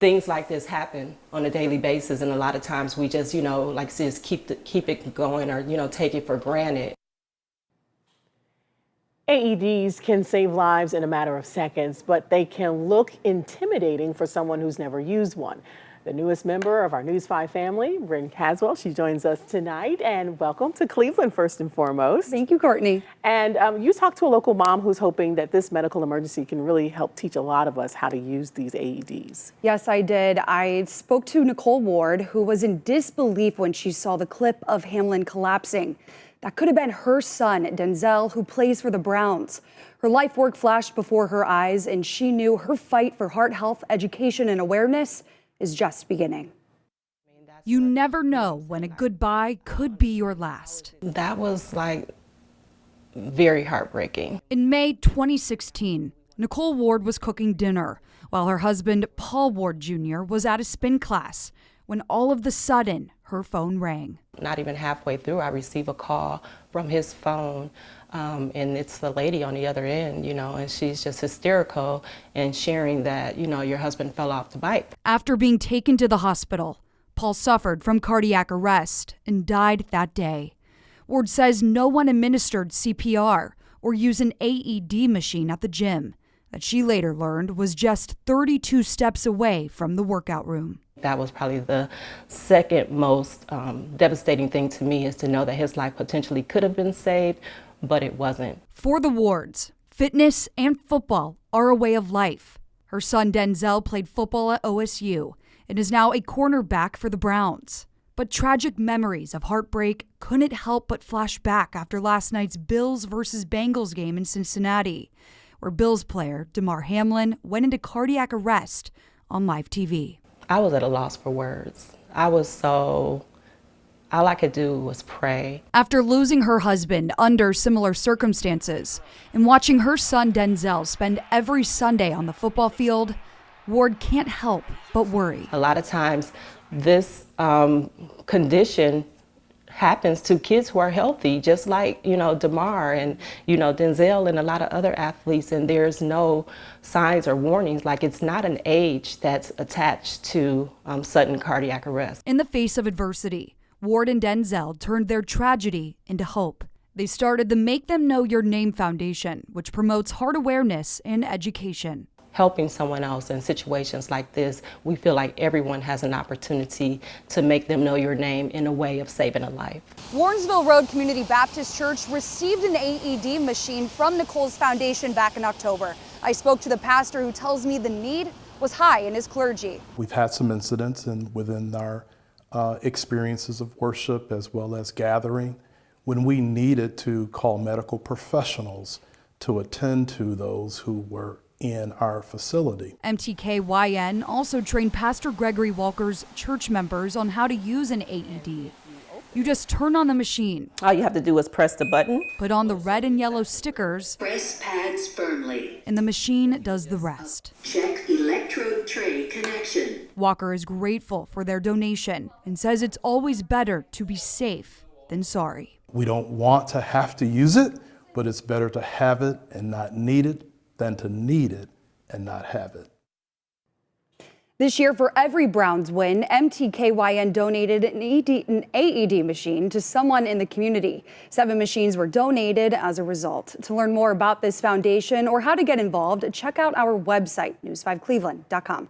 Things like this happen on a daily basis, and a lot of times we just, like just keep it going, or take it for granted. AEDs can save lives in a matter of seconds, but they can look intimidating for someone who's never used one. The newest member of our News 5 family, Bryn Caswell, she joins us tonight. And welcome to Cleveland, first and foremost. Thank you, Courtney. And you talked to a local mom who's hoping that this medical emergency can really help teach a lot of us how to use these AEDs. Yes, I did. I spoke to Nicole Ward, who was in disbelief when she saw the clip of Hamlin collapsing. That could have been her son, Denzel, who plays for the Browns. Her life work flashed before her eyes, and she knew her fight for heart health, education, and awareness is just beginning. You never know when a goodbye could be your last. That was very heartbreaking. In May 2016, Nicole Ward was cooking dinner while her husband, Paul Ward Jr., was at a spin class when all of a sudden her phone rang. Not even halfway through, I receive a call from his phone, and it's the lady on the other end, and she's just hysterical and sharing that, your husband fell off the bike. After being taken to the hospital, Paul suffered from cardiac arrest and died that day. Ward says no one administered CPR or used an AED machine at the gym that she later learned was just 32 steps away from the workout room. That was probably the second most devastating thing to me, is to know that his life potentially could have been saved, but it wasn't. For the Wards, fitness and football are a way of life. Her son Denzel played football at OSU and is now a cornerback for the Browns. But tragic memories of heartbreak couldn't help but flash back after last night's Bills versus Bengals game in Cincinnati, where Bills player Damar Hamlin went into cardiac arrest on live TV. I was at a loss for words. All I could do was pray. After losing her husband under similar circumstances and watching her son Denzel spend every Sunday on the football field, Ward can't help but worry. A lot of times this condition happens to kids who are healthy, just like, Damar and, Denzel and a lot of other athletes, and there's no signs or warnings. It's not an age that's attached to sudden cardiac arrest. In the face of adversity, Ward and Denzel turned their tragedy into hope. They started the Make Them Know Your Name Foundation, which promotes heart awareness and education. Helping someone else in situations like this, we feel like everyone has an opportunity to make them know your name in a way of saving a life. Warrensville Road Community Baptist Church received an AED machine from Nicole's foundation back in October. I spoke to the pastor, who tells me the need was high in his clergy. We've had some incidents within our experiences of worship as well as gathering when we needed to call medical professionals to attend to those who were in our facility. MTKYN also trained Pastor Gregory Walker's church members on how to use an AED. You just turn on the machine. All you have to do is press the button. Put on the red and yellow stickers. Press pads firmly. And the machine does the rest. Check electrode tray connection. Walker is grateful for their donation and says it's always better to be safe than sorry. We don't want to have to use it, but it's better to have it and not need it than to need it and not have it. This year, for every Browns win, MTKYN donated an AED machine to someone in the community. 7 machines were donated as a result. To learn more about this foundation or how to get involved, check out our website, news5cleveland.com.